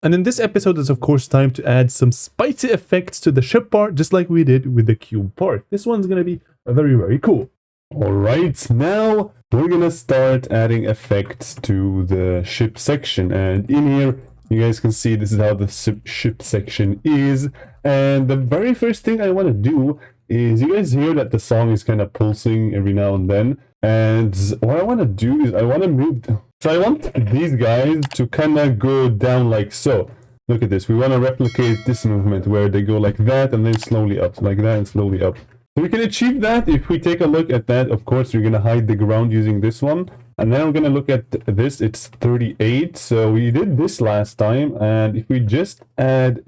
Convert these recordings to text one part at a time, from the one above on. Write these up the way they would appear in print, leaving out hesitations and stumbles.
And in this episode, it's of course time to add some spicy effects to the ship part, just like we did with the cube part. This one's gonna be very, very cool. Alright, now we're gonna start adding effects to the ship section. And in here, you guys can see this is how the ship section is. And the very first thing I want to do is, you guys hear that the song is kind of pulsing every now and then. And what I want to do is I want to move... So I want these guys to kind of go down like so. Look at this. We want to replicate this movement where they go like that and then slowly up, like that and slowly up. So we can achieve that if we take a look at that. Of course, we're going to hide the ground using this one. And then we're going to look at this. It's 38. So we did this last time. And if we just add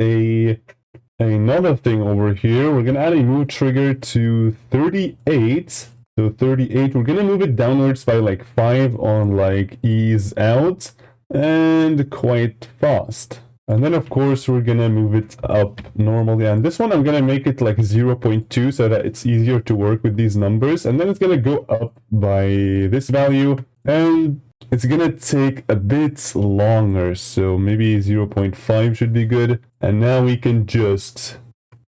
another thing over here, we're going to add a move trigger to 38. So 38, we're going to move it downwards by like 5 on like ease out and quite fast. And then of course we're going to move it up normally. And this one I'm going to make it like 0.2 so that it's easier to work with these numbers. And then it's going to go up by this value. And it's going to take a bit longer. So maybe 0.5 should be good. And now we can just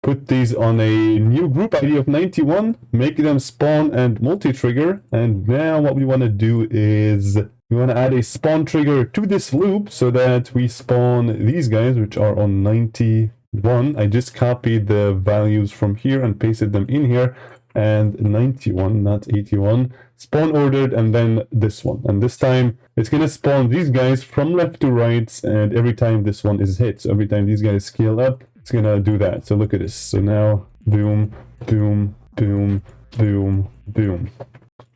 put these on a new group ID of 91, make them spawn and multi-trigger. And now what we want to do is we want to add a spawn trigger to this loop so that we spawn these guys, which are on 91. I just copied the values from here and pasted them in here. And 91, not 81, spawn ordered, and then this one. And this time it's going to spawn these guys from left to right, and every time this one is hit. So every time these guys scale up, it's gonna do that. So look at this. So now boom, boom, boom, boom, boom.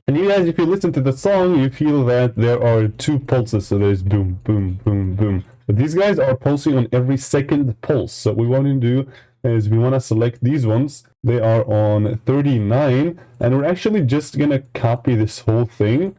And you guys, if you listen to the song, you feel that there are 2 pulses. So there's boom, boom, boom, boom. But these guys are pulsing on every second pulse. So what we want to do is we want to select these ones. They are on 39, and we're actually just gonna copy this whole thing.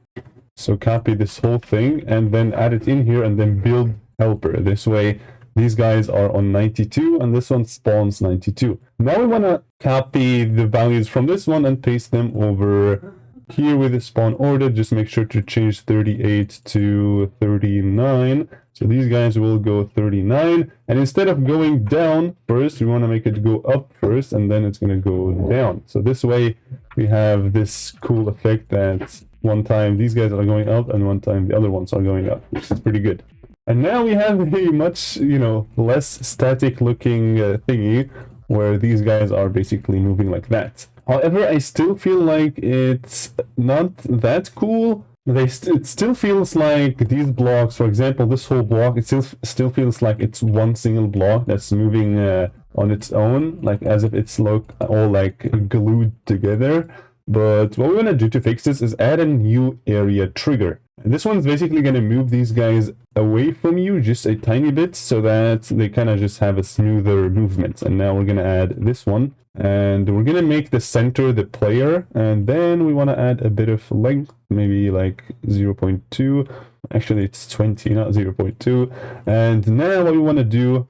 So copy this whole thing and then add it in here and then build helper. This way these guys are on 92 and this one spawns 92. Now we want to copy the values from this one and paste them over here with the spawn order. Just make sure to change 38 to 39. So these guys will go 39. And instead of going down first, we want to make it go up first and then it's going to go down. So this way we have this cool effect that one time these guys are going up and one time the other ones are going up, which is pretty good. And now we have a much, less static looking thingy where these guys are basically moving like that. However, I still feel like it's not that cool. It still feels like these blocks, for example, this whole block, it still feels like it's one single block that's moving on its own, like as if it's all like glued together. But what we want to do to fix this is add a new area trigger. And this one's basically going to move these guys away from you just a tiny bit so that they kind of just have a smoother movement. And now we're going to add this one. And we're going to make the center the player. And then we want to add a bit of length, maybe like 0.2. Actually, it's 20, not 0.2. And now what we want to do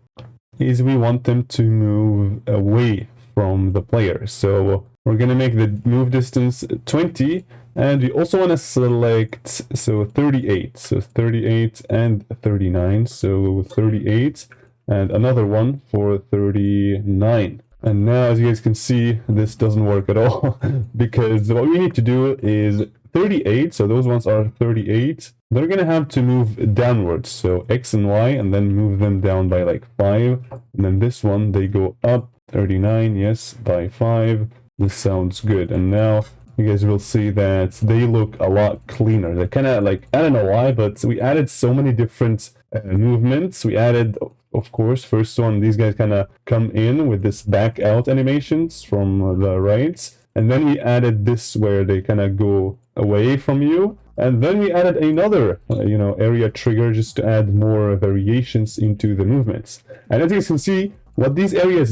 is we want them to move away from the player. So we're going to make the move distance 20. And we also want to select, 38. So 38 and 39. So 38 and another one for 39. And now, as you guys can see, this doesn't work at all because what we need to do is 38. So those ones are 38. They're going to have to move downwards. So X and Y, and then move them down by like 5. And then this one, they go up 39. Yes, by 5. This sounds good. And now you guys will see that they look a lot cleaner. They're kind of like, I don't know why, but we added so many different movements. We added, of course, first one, these guys kind of come in with this back out animations from the right. And then we added this where they kind of go away from you. And then we added another, area trigger just to add more variations into the movements. And as you guys can see, what these area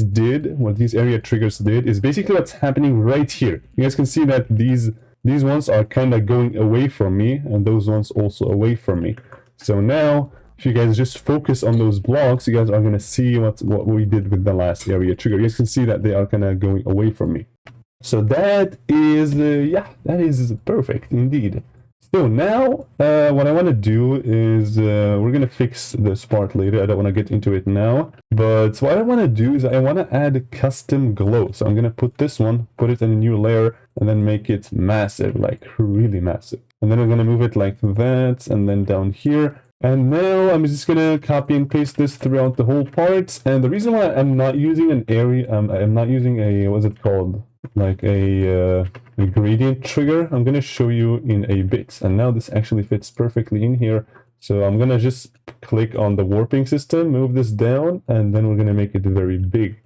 triggers did is basically what's happening right here. You guys can see that these ones are kind of going away from me, and those ones also away from me. So now, if you guys just focus on those blocks, you guys are going to see what we did with the last area trigger. You guys can see that they are kind of going away from me. So that is, that is perfect indeed. So now, what I want to do is we're going to fix this part later. I don't want to get into it now. But what I want to do is I want to add a custom glow. So I'm going to put this one, put it in a new layer, and then make it massive, like really massive. And then I'm going to move it like that, and then down here. And now I'm just going to copy and paste this throughout the whole part. And the reason why I'm not using an area, I'm not using a, what's it called? Like a gradient trigger. I'm going to show you in a bit. And now this actually fits perfectly in here. So I'm going to just click on the warping system, move this down, and then we're going to make it very big.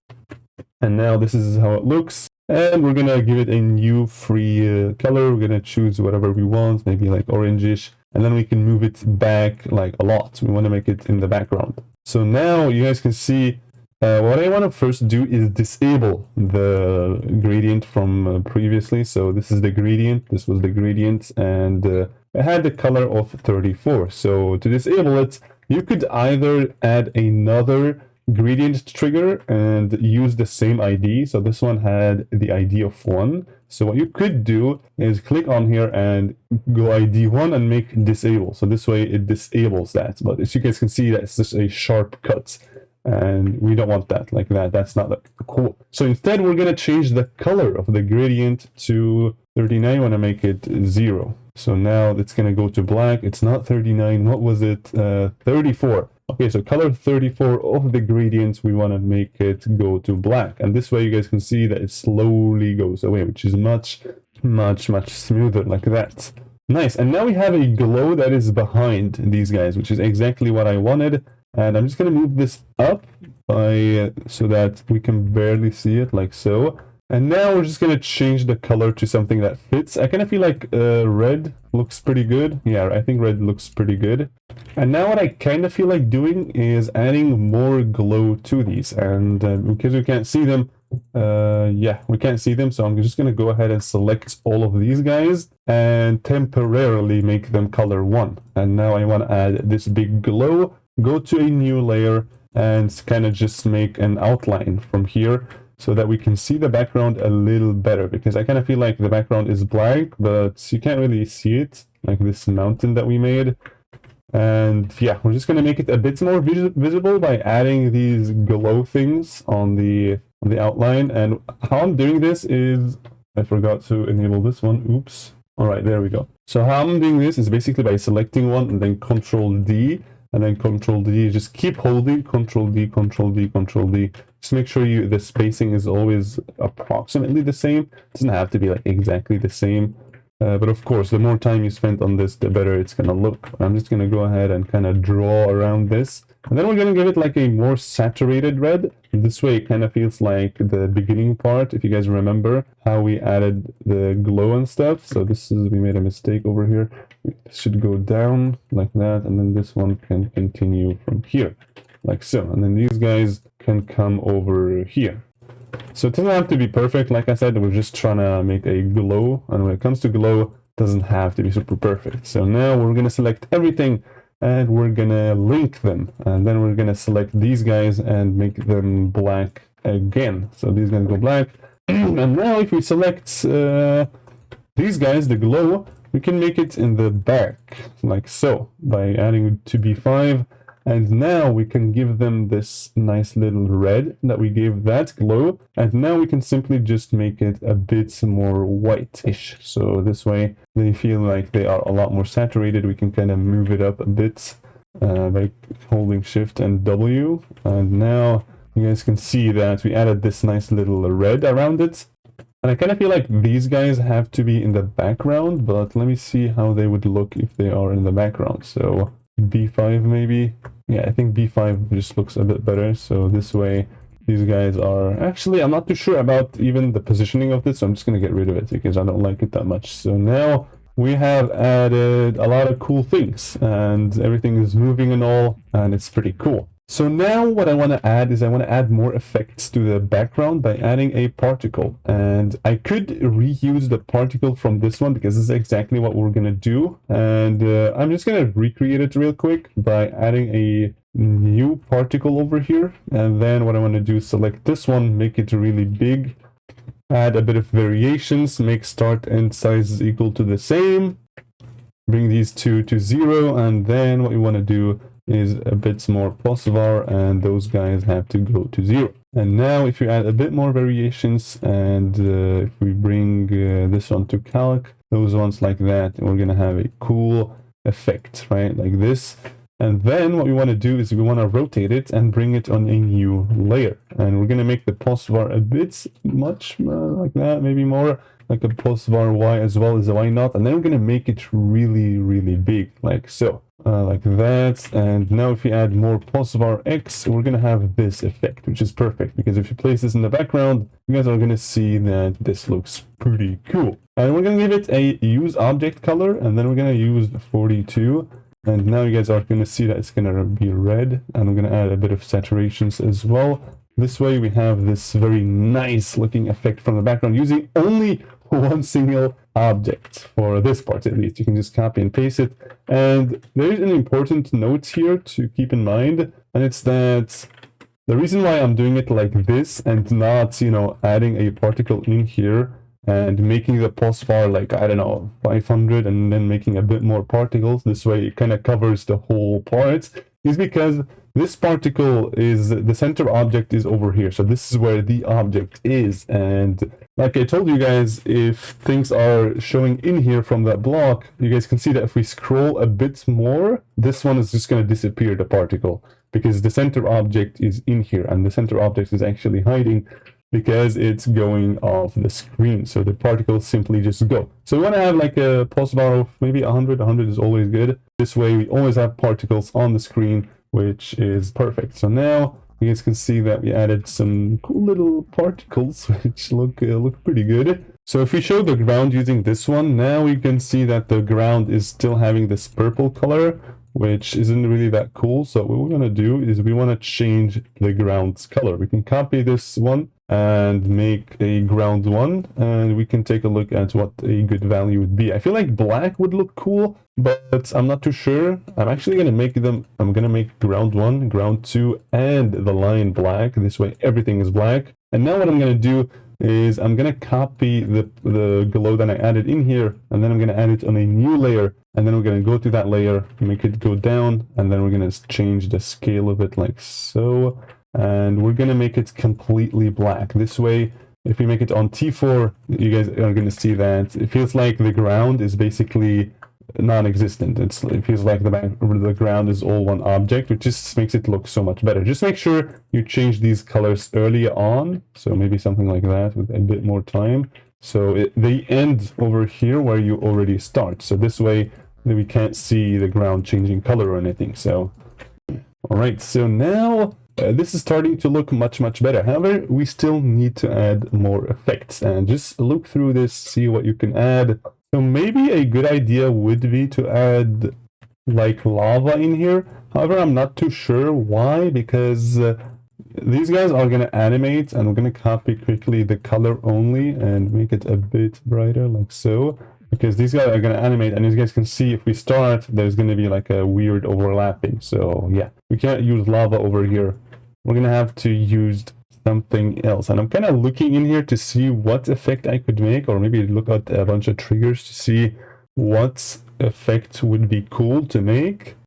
And now this is how it looks. And we're going to give it a new free color. We're going to choose whatever we want, maybe like orangish. And then we can move it back like a lot. We want to make it in the background. So now you guys can see what I want to first do is disable the gradient from previously. So this is the gradient, this was the gradient, and it had the color of 34. So to disable it, you could either add another gradient trigger and use the same ID. So this one had the ID of 1. So what you could do is click on here and go ID 1 and make disable. So this way it disables that. But as you guys can see, that's just a sharp cut. And we don't want that like that. That's not cool. So instead, we're going to change the color of the gradient to 39. I want to make it 0. So now it's going to go to black. It's not 39. What was it? 34. Okay, so color 34 of the gradients, we want to make it go to black. And this way you guys can see that it slowly goes away, which is much smoother like that. Nice. And now we have a glow that is behind these guys, which is exactly what I wanted. And I'm just going to move this up by so that we can barely see it like so. And now we're just going to change the color to something that fits. I kind of feel like red looks pretty good. Yeah, I think red looks pretty good. And now what I kind of feel like doing is adding more glow to these. And because we can't see them, yeah, we can't see them. So I'm just going to go ahead and select all of these guys and temporarily make them color 1. And now I want to add this big glow. Go to a new layer and kind of just make an outline from here so that we can see the background a little better, because I kind of feel like the background is blank, but you can't really see it, like this mountain that we made. And yeah, we're just going to make it a bit more visible by adding these glow things on the outline. And how I'm doing this is, I forgot to enable this one. Oops. All right, there we go. So how I'm doing this is basically by selecting one and then Control D. And then Control D, just keep holding Control D, Control D, Control D. Just make sure the spacing is always approximately the same. It doesn't have to be like exactly the same. But of course, the more time you spend on this, the better it's going to look. I'm just going to go ahead and kind of draw around this. And then we're going to give it like a more saturated red. This way it kind of feels like the beginning part, if you guys remember how we added the glow and stuff. So this is, we made a mistake over here. It should go down like that. And then this one can continue from here, like so. And then these guys can come over here. So it doesn't have to be perfect. Like I said, we're just trying to make a glow. And when it comes to glow, it doesn't have to be super perfect. So now we're going to select everything and we're going to link them. And then we're going to select these guys and make them black again. So these guys go black. And now if we select these guys, the glow, we can make it in the back like so by adding 2B5. And now we can give them this nice little red that we gave that glow. And now we can simply just make it a bit more whitish. So this way they feel like they are a lot more saturated. We can kind of move it up a bit by holding Shift and W. And now you guys can see that we added this nice little red around it. And I kind of feel like these guys have to be in the background, but let me see how they would look if they are in the background. So B5 maybe. Yeah, I think B5 just looks a bit better. So this way, these guys are... Actually, I'm not too sure about even the positioning of this, so I'm just going to get rid of it because I don't like it that much. So now we have added a lot of cool things and everything is moving and all, and it's pretty cool. So now what I want to add is I want to add more effects to the background by adding a particle. And I could reuse the particle from this one because this is exactly what we're going to do. And I'm just going to recreate it real quick by adding a new particle over here. And then what I want to do is select this one, make it really big, add a bit of variations, make start and size equal to the same. bring these two to 0, and then what we want to do is a bit more pulsar, and those guys have to go to 0. And now if you add a bit more variations, and if we bring this one to calc, those ones like that, we're going to have a cool effect, right? Like this. And then what we want to do is we want to rotate it and bring it on a new layer. And we're going to make the pulsar a bit much like that, maybe more like a pulsar Y as well as a Y naught. And then we're going to make it really, really big, like so. Like that. And now if you add more pulsar X, we're going to have this effect, which is perfect, because if you place this in the background, you guys are going to see that this looks pretty cool. And we're going to give it a use object color, and then we're going to use 42. And now you guys are going to see that it's going to be red, and I'm going to add a bit of saturations as well. This way we have this very nice looking effect from the background using only one single object for this part at least. You can just copy and paste it. And there's an important note here to keep in mind, and it's that the reason why I'm doing it like this and not, you know, adding a particle in here and making the pulsar like, I don't know, 500 and then making a bit more particles, this way it kind of covers the whole part, is because this particle is, the center object is over here. So this is where the object is. And like I told you guys, if things are showing in here from that block, you guys can see that if we scroll a bit more, this one is just going to disappear, the particle, because the center object is in here, and the center object is actually hiding because it's going off the screen. So the particles simply just go. So we want to have like a pulsar of maybe 100. 100 is always good. This way we always have particles on the screen, which is perfect. So now you guys can see that we added some cool little particles, which look pretty good. So if we show the ground using this one, now we can see that the ground is still having this purple color, which isn't really that cool. So what we're going to do is we want to change the ground's color. We can copy this one and make a ground one, and we can take a look at what a good value would be. I feel like black would look cool, but I'm not too sure. I'm actually going to make them, I'm going to make ground 1, ground 2, and the line black. This way everything is black. And now what I'm going to do is I'm going to copy the glow that I added in here, and then I'm going to add it on a new layer, and then we're going to go to that layer, make it go down, and then we're going to change the scale of it like so. And we're going to make it completely black. This way, if we make it on T4, you guys are going to see that it feels like the ground is basically non-existent. It feels like the ground is all one object, which just makes it look so much better. Just make sure you change these colors early on. So maybe something like that with a bit more time. So they end over here where you already start. So this way we can't see the ground changing color or anything. So, all right. So now this is starting to look much better. However, we still need to add more effects, and just look through this, see what you can add. So maybe a good idea would be to add like lava in here. However, I'm not too sure why, because these guys are going to animate, and we're going to copy quickly the color only and make it a bit brighter like so, because these guys are going to animate, and as you guys can see, if we start, there's going to be like a weird overlapping. So yeah, we can't use lava over here. We're going to have to use something else. And I'm kind of looking in here to see what effect I could make, or maybe look at a bunch of triggers to see what effect would be cool to make.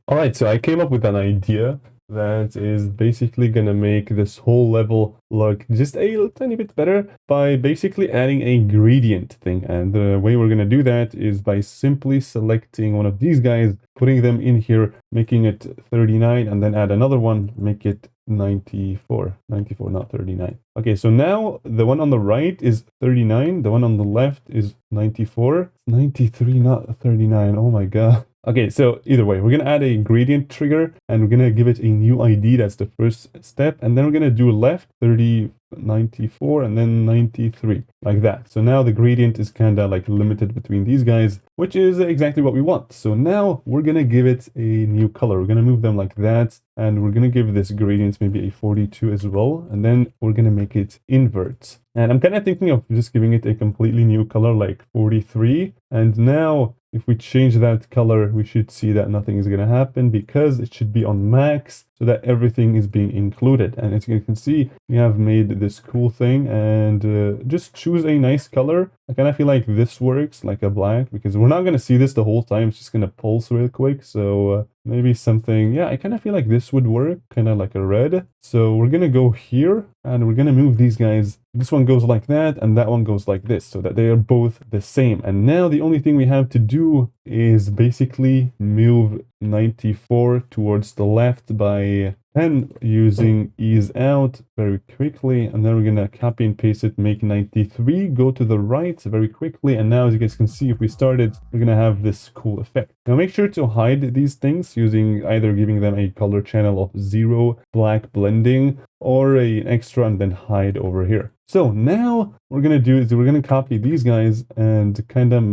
All right, so I came up with an idea that is basically going to make this whole level look just a tiny bit better by basically adding a gradient thing. And the way we're going to do that is by simply selecting one of these guys, putting them in here, making it 39, and then add another one, make it 94, not 39. Okay, so now the one on the right is 39, the one on the left is 94, 93, not 39. Oh my god. Okay, so either way, we're going to add a gradient trigger, and we're going to give it a new ID. That's the first step. And then we're going to do left 30, 94, and then 93, like that. So now the gradient is kind of like limited between these guys, which is exactly what we want. So now we're going to give it a new color. We're going to move them like that, and we're going to give this gradient maybe a 42 as well. And then we're going to make it invert. And I'm kind of thinking of just giving it a completely new color, like 43. And now if we change that color, we should see that nothing is going to happen because it should be on max. so that everything is being included. And as you can see, we have made this cool thing, and just choose a nice color. I kind of feel like this works, like a black, because we're not going to see this the whole time. It's just going to pulse real quick. So maybe something, yeah, I kind of feel like this would work, kind of like a red. So we're going to go here and we're going to move these guys. This one goes like that and that one goes like this, so that they are both the same. And now the only thing we have to do is basically move 94 towards the left by 10 using ease out very quickly, and then we're gonna copy and paste it, make 93 go to the right very quickly. And now, as you guys can see, if we start it, we're gonna have this cool effect. Now make sure to hide these things using either giving them a color channel of 0 black blending, or an extra and then hide over here. So now what we're gonna do is we're gonna copy these guys and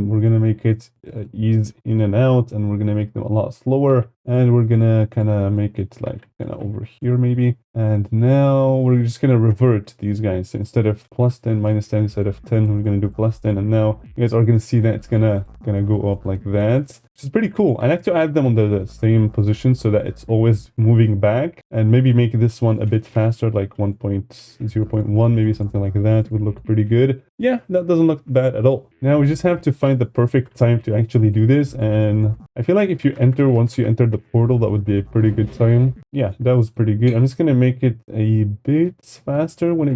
we're gonna make it ease in and out, and we're gonna make them a lot slower, and we're gonna kind of make it like kind of over here maybe. And now we're just gonna revert these guys. So instead of +10 -10, instead of 10 we're gonna do +10, and now you guys are gonna see that it's gonna go up like that, which is pretty cool. I like to add them on the same position so that it's always moving back, and maybe make this one a bit faster, like 1.0.1, maybe something like that would look pretty good. Yeah, that doesn't look bad at all. Now we just have to find the perfect time to actually do this, and I feel like if you once you enter the portal, that would be a pretty good time. Yeah, that was pretty good. I'm just gonna make it a bit faster when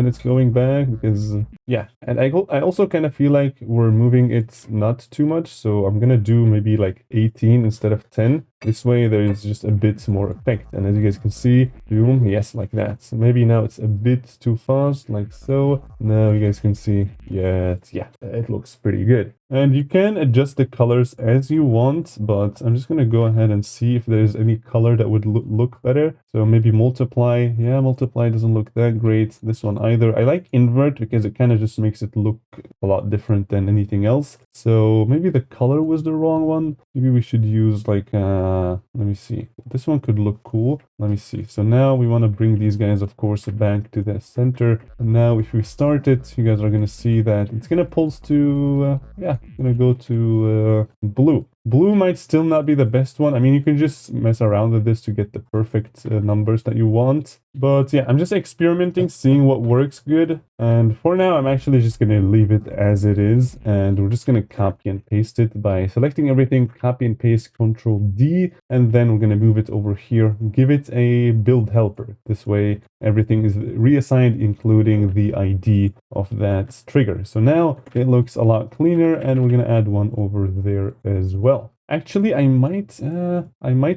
it's going back, because yeah, and I also kind of feel like we're moving it not too much, so I'm gonna do maybe like 18 instead of 10. This way there is just a bit more effect, and as you guys can see, boom, yes, like that. So maybe now it's a bit too fast, like so. Now you guys can see, yeah, it looks pretty good. And you can adjust the colors as you want, but I'm just gonna go ahead and see if there's any color that would look better. So maybe multiply. Yeah, multiply doesn't look that great. This one either. I like invert because it kind of just makes it look a lot different than anything else. So maybe the color was the wrong one. Maybe we should use like let me see. This one could look cool. Let me see. So now we want to bring these guys, of course, back to the center. And now if we start it, you guys are gonna see that it's gonna pulse to gonna go to blue. Blue might still not be the best one. I mean, you can just mess around with this to get the perfect numbers that you want. But yeah, I'm just experimenting, seeing what works good. And for now, I'm actually just going to leave it as it is. And we're just going to copy and paste it by selecting everything, copy and paste, Control D. And then we're going to move it over here, give it a build helper. This way, everything is reassigned, including the ID of that trigger. So now it looks a lot cleaner, and we're going to add one over there as well. Actually, I might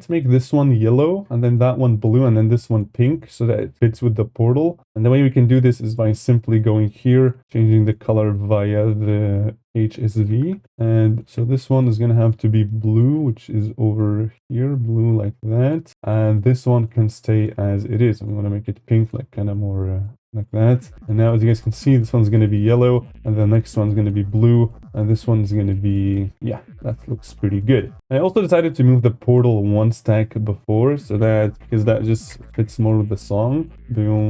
make this one yellow, and then that one blue, and then this one pink, so that it fits with the portal. And the way we can do this is by simply going here, changing the color via the HSV. And so this one is going to have to be blue, which is over here, blue like that. And this one can stay as it is. I'm going to make it pink, like kind of more like that. And now, as you guys can see, this one's going to be yellow, and the next one's going to be blue, and this one's going to be, yeah, that looks pretty good. I also decided to move the portal one stack before, so that, because that just fits more with the song. Boom.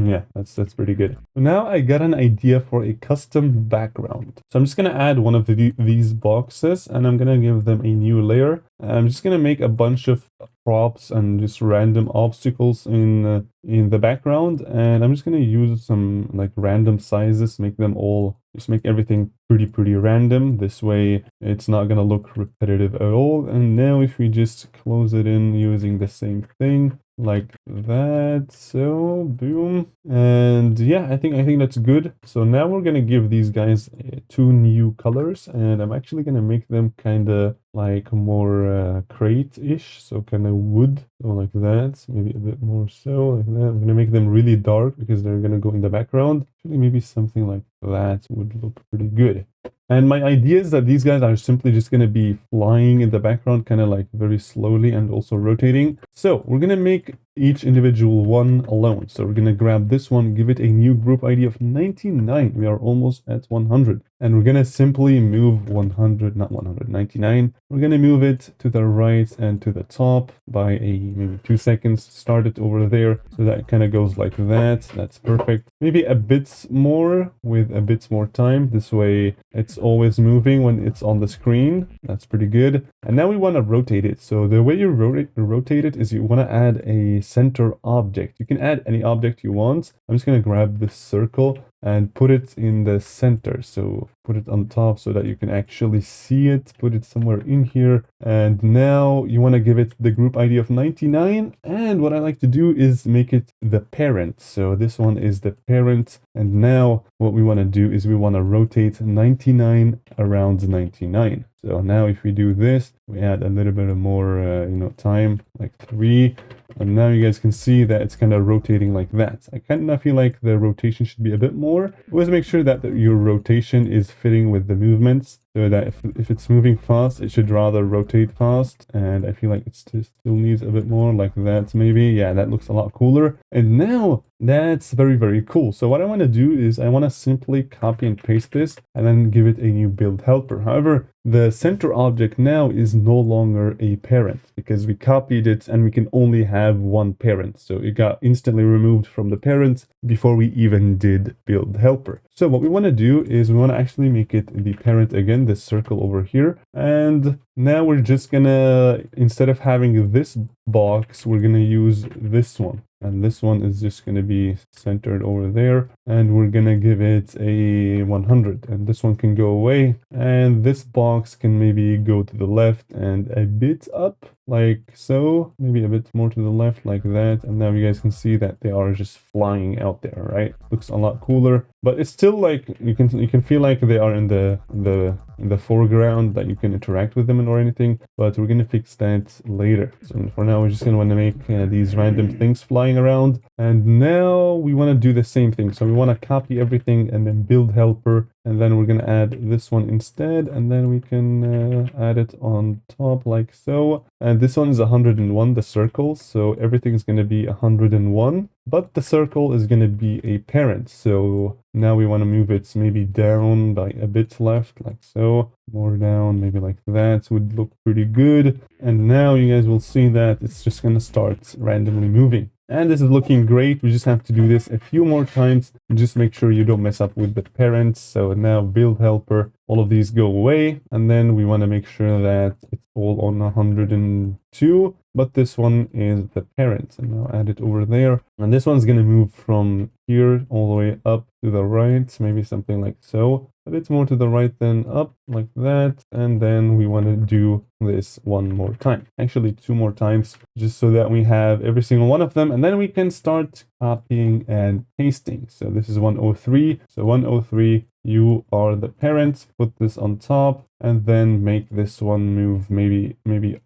Yeah, that's pretty good. So now I got an idea for a custom background. So I'm just going to add one of these boxes, and I'm going to give them a new layer. I'm just going to make a bunch of props and just random obstacles in the background, and I'm just going to use some like random sizes, make them all, just make everything pretty random. This way it's not going to look repetitive at all. And now if we just close it in using the same thing like that, so boom, and yeah, I think that's good. So now we're gonna give these guys 2 new colors, and I'm actually gonna make them kind of like more crate-ish, so kind of wood, so like that, maybe a bit more so like that. I'm gonna make them really dark because they're gonna go in the background. Actually, maybe something like that would look pretty good. And my idea is that these guys are simply just going to be flying in the background, kind of like very slowly, and also rotating. So we're going to make each individual one alone. So we're going to grab this one, give it a new group ID of 99. We are almost at 100. And we're going to simply move 100, not 199. We're going to move it to the right and to the top by maybe 2 seconds. Start it over there. So that kind of goes like that. That's perfect. Maybe a bit more with a bit more time. This way it's always moving when it's on the screen. That's pretty good. And now we want to rotate it. So the way you rotate it is you want to add a center object. You can add any object you want. I'm just going to grab this circle and put it in the center. So put it on top so that you can actually see it. Put it somewhere in here. And now you want to give it the group ID of 99. And what I like to do is make it the parent. So this one is the parent. And now what we want to do is we want to rotate 99 around 99. So now if we do this, we add a little bit of more, time, like 3. And now you guys can see that it's kind of rotating like that. I kind of feel like the rotation should be a bit more. Always make sure that your rotation is fitting with the movements, so that if it's moving fast, it should rather rotate fast. And I feel like it still needs a bit more like that maybe. Yeah, that looks a lot cooler. And now that's very, very cool. So what I want to do is I want to simply copy and paste this and then give it a new build helper. However, the center object now is no longer a parent because we copied it and we can only have one parent. So it got instantly removed from the parent before we even did build helper. So what we want to do is we want to actually make it the parent again, this circle over here. And now we're just gonna, instead of having this box, we're gonna use this one. And this one is just going to be centered over there. And we're going to give it a 100. And this one can go away. And this box can maybe go to the left and a bit up, like so. Maybe a bit more to the left, like that. And now you guys can see that they are just flying out there, right? Looks a lot cooler. But it's still like, you can feel like they are in the foreground, that you can interact with them or anything. But we're going to fix that later. So for now, we're just going to want to make these random things flying around. And now we want to do the same thing. So we want to copy everything and then build helper. And then we're going to add this one instead. And then we can add it on top like so. And this one is 101, the circle. So everything is going to be 101. But the circle is going to be a parent. So now we want to move it maybe down by a bit left, like so. More down, maybe like that would look pretty good. And now you guys will see that it's just going to start randomly moving. And this is looking great. We just have to do this a few more times. Just make sure you don't mess up with the parents. So now build helper, all of these go away. And then we want to make sure that it's all on 102. But this one is the parent. And now add it over there. And this one's going to move from here all the way up to the right. Maybe something like so. A bit more to the right than up, like that. And then we want to do this one more time. Actually, 2 more times, just so that we have every single one of them. And then we can start copying and pasting. So this is 103. So 103, you are the parent. Put this on top. And then make this one move maybe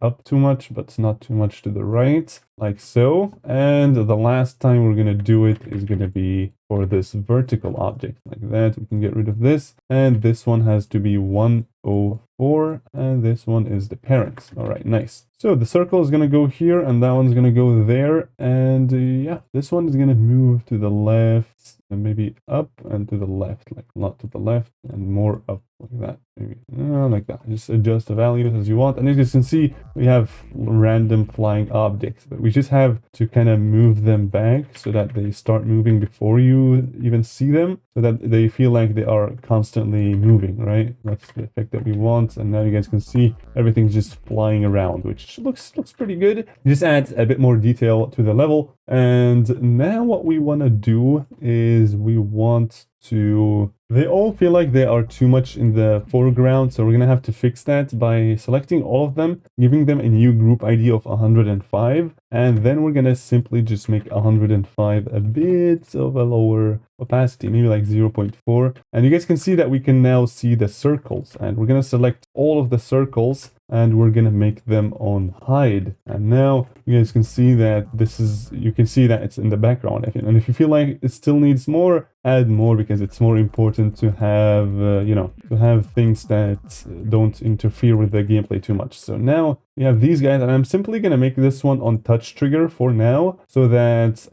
up too much, but not too much to the right, like so. And the last time we're going to do it is going to be for this vertical object, like that. We can get rid of this. And this one has to be 104. And this one is the parent. All right, nice. So the circle is going to go here and that one's going to go there. And yeah, this one is going to move to the left and maybe up and to the left, like not to the left and more up, like that. Maybe like that. Just adjust the values as you want. And as you can see, we have random flying objects, but we just have to kind of move them back so that they start moving before you even see them, so that they feel like they are constantly moving, right? That's the effect that we want. And now you guys can see everything's just flying around, which looks pretty good. Just adds a bit more detail to the level. And now what we want to do is we want to, they all feel like they are too much in the foreground, so we're gonna have to fix that by selecting all of them, giving them a new group ID of 105, and then we're gonna simply just make 105 a bit of a lower opacity, maybe like 0.4. And you guys can see that we can now see the circles, and we're gonna select all of the circles and we're gonna make them on hide. And now you guys can see that this is, you can see that it's in the background. And if you feel like it still needs more, add more because it's more important to have, you know, to have things that don't interfere with the gameplay too much. So now we have these guys, and I'm simply going to make this one on touch trigger for now, so that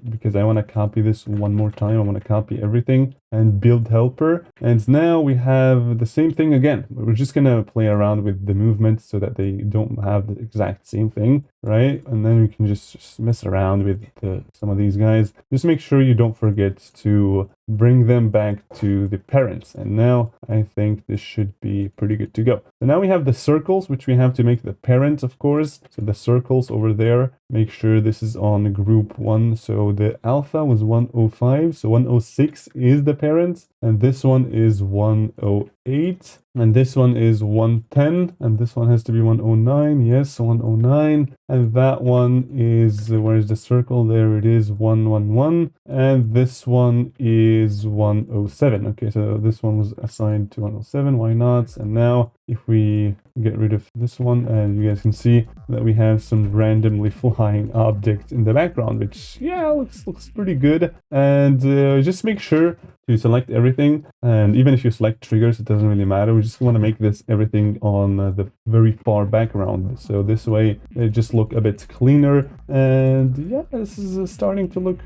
because I want to copy this one more time, I want to copy everything and build helper. And now we have the same thing again. We're just going to play around with the movements so that they don't have the exact same thing, right? And then we can just mess around with some of these guys. Just make sure you don't forget to bring them back to the parents. And now I think this should be pretty good to go. So now we have the circles, which we have to make the parent, of course. So the circles over there, make sure this is on group 1. So the alpha was 105, so 106 is the parent, and this one is 108, and this one is 110, and this one has to be 109. Yes, 109. And that one is, where's the circle? There it is, 111, and this one is 107. Okay, so this one was assigned to 107. Why not? And now if we get rid of this one, and you guys can see that we have some randomly flying objects in the background, which, yeah, looks pretty good. And just make sure to select everything, and even if you select triggers, it doesn't really matter. We just want to make this everything on the very far background, so this way it just look a bit cleaner. And yeah, this is starting to look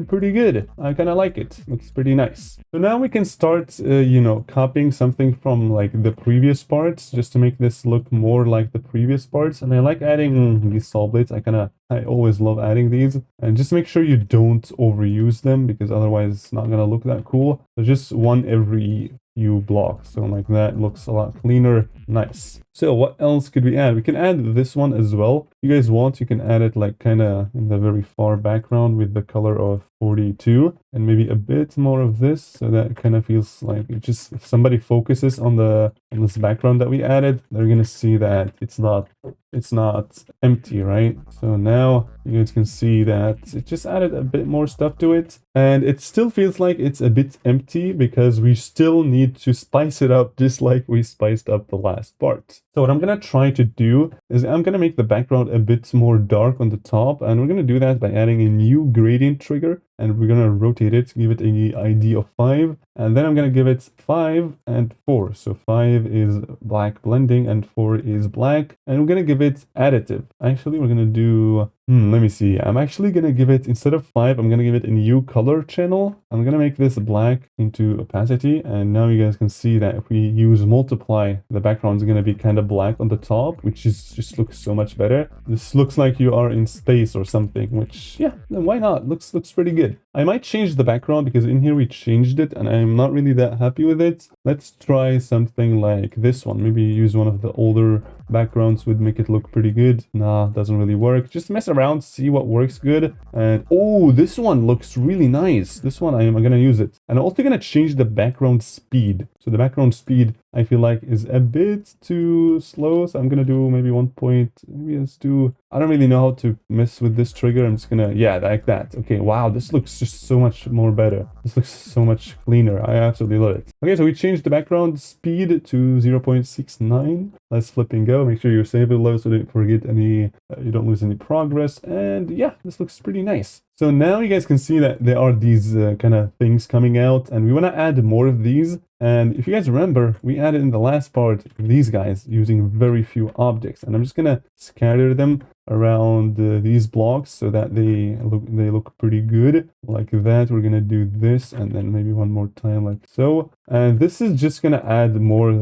pretty good. I kind of like it. Looks pretty nice. So now we can start you know, copying something from like the previous parts, just to make this look more like the previous parts. And I like adding these saw blades. I always love adding these, and just make sure you don't overuse them, because otherwise it's not gonna look that cool. So just one every few blocks, so like that looks a lot cleaner. Nice. So what else could we add? We can add this one as well. If you guys want, you can add it like kind of in the very far background with the color of 42, and maybe a bit more of this, so that kind of feels like it just, if somebody focuses on this background that we added, they're gonna see that it's not empty, right? So now you guys can see that it just added a bit more stuff to it, and it still feels like it's a bit empty because we still need to spice it up, just like we spiced up the last part. So what I'm gonna try to do is I'm gonna make the background a bit more dark on the top, and we're gonna do that by adding a new gradient trigger, and we're gonna rotate it, give it a ID of 5, and then I'm gonna give it 5 and 4. So 5 is black blending and 4 is black, and we're gonna give it additive. Actually, we're gonna do, let me see. I'm actually gonna give it, instead of 5, I'm gonna give it a new color channel. I'm gonna make this black into opacity, and now you guys can see that if we use multiply, the background is gonna be kind of black on the top, which is just looks so much better. This looks like you are in space or something, which, yeah, then why not? Looks pretty good. I might change the background because in here we changed it and I'm not really that happy with it. Let's try something like this one. Maybe use one of the older backgrounds would make it look pretty good. Nah, doesn't really work. Just mess around, see what works good. And oh, this one looks really nice. This one I'm gonna use it. And I'm also gonna change the background speed. So the background speed I feel like is a bit too slow. So I'm gonna do maybe 1 point, maybe let's do, I don't really know how to mess with this trigger. I'm just gonna, yeah, like that. Okay, wow, this looks just so much more better. This looks so much cleaner. I absolutely love it. Okay, so we changed the background speed to 0.69. Let's flip and go. Make sure you save it low so don't forget any, you don't lose any progress. And yeah, this looks pretty nice. So now you guys can see that there are these kind of things coming out, and we want to add more of these. And if you guys remember, we added in the last part these guys using very few objects, and I'm just gonna scatter them around these blocks so that they look pretty good like that. We're gonna do this, and then maybe one more time like so. And this is just gonna add more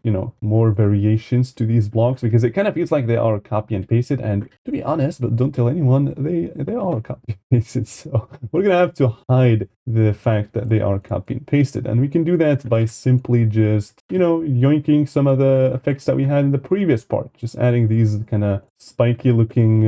you know, more variations to these blocks, because it kind of feels like they are copy and pasted. And to be honest, but don't tell anyone, they are copy and pasted. So we're gonna have to hide the fact that they are copy and pasted, and we can do that by simply just, you know, yoinking some of the effects that we had in the previous part, just adding these kind of spiky looking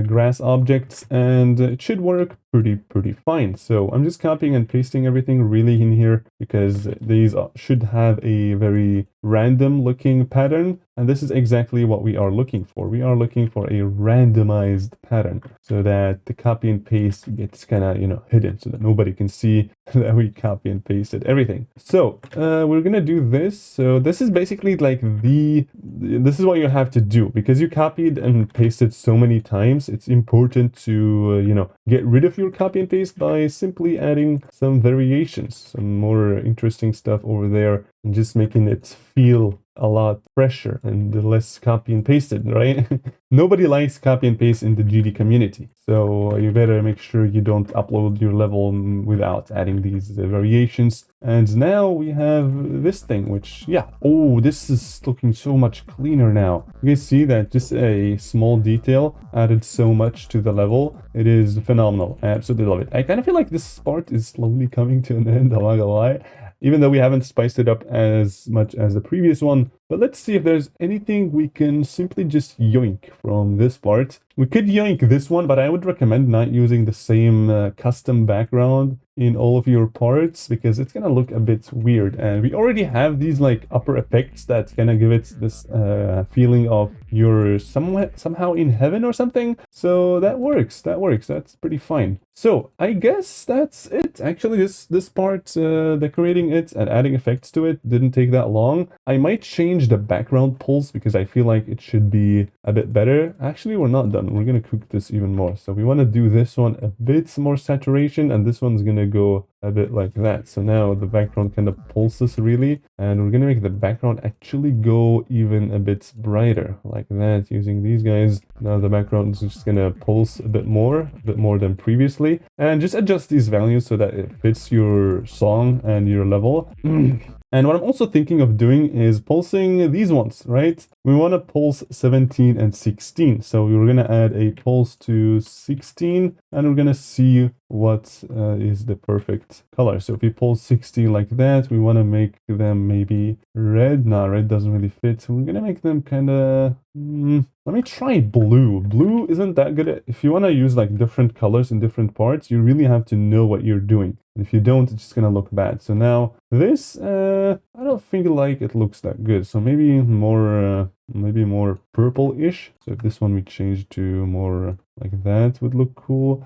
grass objects, and it should work pretty fine. So I'm just copying and pasting everything really in here, because these should have a very random looking pattern, and this is exactly what we are looking for. We are looking for a randomized pattern so that the copy and paste gets kind of, you know, hidden, so that nobody can see that we copy and pasted everything. So we're gonna do this. So this is basically like this is what you have to do, because you copied and pasted so many times. It's important to you know, get rid of your copy and paste by simply adding some variations, some more interesting stuff over there, and just making it feel a lot fresher and less copy and pasted, right? Nobody likes copy and paste in the GD community, so you better make sure you don't upload your level without adding these variations. And now we have this thing, which, yeah, oh, this is looking so much cleaner now. You guys see that just a small detail added so much to the level. It is phenomenal. I absolutely love it. I kind of feel like this part is slowly coming to an end, I'm not gonna lie, even though we haven't spiced it up as much as the previous one. But let's see if there's anything we can simply just yoink from this part. We could yoink this one, but I would recommend not using the same custom background in all of your parts, because it's gonna look a bit weird. And we already have these like upper effects that kind of give it this feeling of you're somehow in heaven or something. So that works, that's pretty fine. So I guess that's it. Actually, this part, decorating it and adding effects to it didn't take that long. I might change the background pulse because I feel like it should be a bit better. Actually, we're not done. We're gonna cook this even more. So we want to do this one a bit more saturation, and this one's gonna go a bit like that. So now the background kind of pulses really, and we're gonna make the background actually go even a bit brighter like that using these guys. Now the background is just gonna pulse a bit more than previously, and just adjust these values so that it fits your song and your level. And what I'm also thinking of doing is pulsing these ones, right? We want to pulse 17 and 16. So we're going to add a pulse to 16, and we're going to see what is the perfect color. So if we pulse 16 like that, we want to make them maybe red. No, red doesn't really fit. So we're going to make them kind of... let me try blue. Blue isn't that good. If you want to use like different colors in different parts, you really have to know what you're doing. And if you don't, it's just going to look bad. So now this, I don't think like it looks that good. So maybe more purple-ish. So if this one we change to more like that would look cool.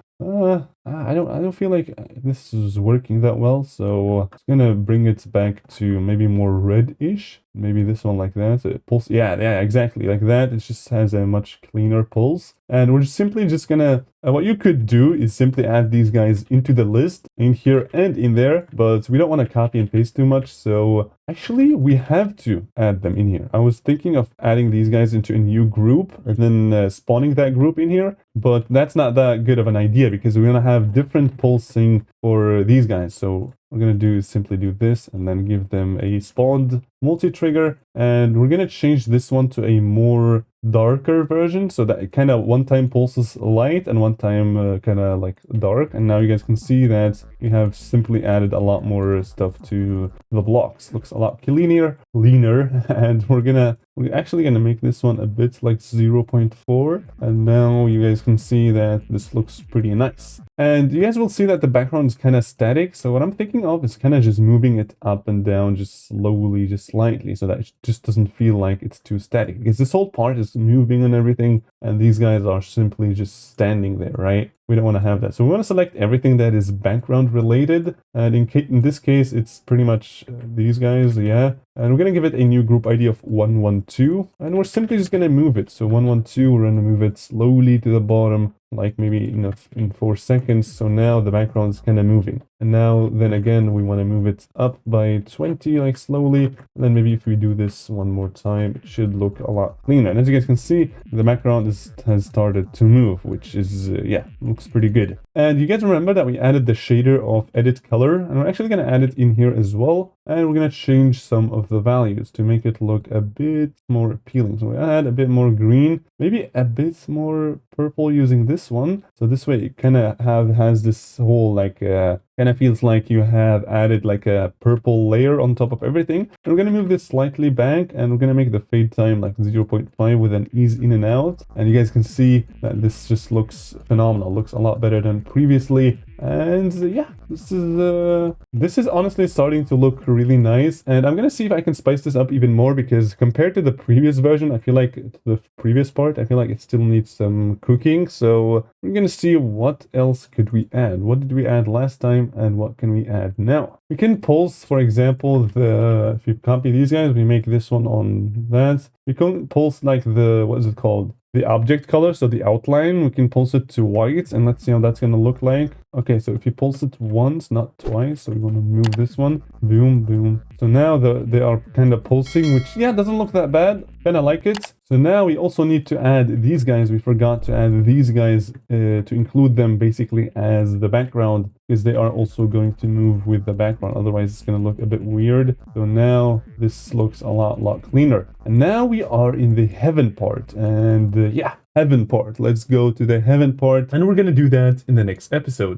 I don't feel like this is working that well, so it's gonna bring it back to maybe more red-ish. Maybe this one like that. So it pulse, yeah, exactly like that. It just has a much cleaner pulse. And we're simply just gonna, what you could do is simply add these guys into the list in here and in there, but we don't want to copy and paste too much. So actually we have to add them in here. I was thinking of adding these guys into a new group and then spawning that group in here, but that's not that good of an idea because we're gonna have different pulsing for these guys. So we're gonna do is simply do this and then give them a spawned multi-trigger, and we're gonna change this one to a more darker version so that it kind of one time pulses light and one time kind of like dark. And now you guys can see that we have simply added a lot more stuff to the blocks. Looks a lot leaner, and we're actually gonna make this one a bit like 0.4, and now you guys can see that this looks pretty nice. And you guys will see that the background is kind of static, so what I'm thinking of is kind of just moving it up and down just slowly, just slightly, so that it just doesn't feel like it's too static, because this whole part is moving and everything, and these guys are simply just standing there, right? We don't want to have that. So we want to select everything that is background related, and in this case it's pretty much these guys, yeah. And we're going to give it a new group ID of 112, and we're simply just going to move it. So 112, we're going to move it slowly to the bottom, like maybe in 4 seconds. So now the background is kind of moving. And now then again, we want to move it up by 20, like slowly. And then maybe if we do this one more time, it should look a lot cleaner. And as you guys can see, the background has started to move, which is, yeah, looks pretty good. And you guys remember that we added the shader of edit color, and we're actually going to add it in here as well. And we're going to change some of the values to make it look a bit more appealing. So we add a bit more green, maybe a bit more purple using this one. So this way it kind of has this whole like kind of feels like you have added like a purple layer on top of everything. And we're going to move this slightly back, and we're going to make the fade time like 0.5 with an ease in and out. And you guys can see that this just looks phenomenal. Looks a lot better than previously. And yeah, this is honestly starting to look really nice. And I'm going to see if I can spice this up even more, because compared to the previous version, I feel like the previous part, I feel like it still needs some cooking. So we're going to see what else could we add. What did we add last time and what can we add now? We can pulse, for example, if you copy these guys, we make this one on that. We can pulse like what is it called? the object color, so the outline, we can pulse it to white, and let's see how that's going to look like. Okay, so if you pulse it once, not twice, so we're going to move this one. Boom, boom. So now they are kind of pulsing, which, yeah, doesn't look that bad. Kind of like it. So now we also need to add these guys. We forgot to add these guys to include them basically as the background, because they are also going to move with the background. Otherwise, it's going to look a bit weird. So now this looks a lot cleaner. And now we are in the heaven part. And yeah, heaven part. Let's go to the heaven part. And we're going to do that in the next episode.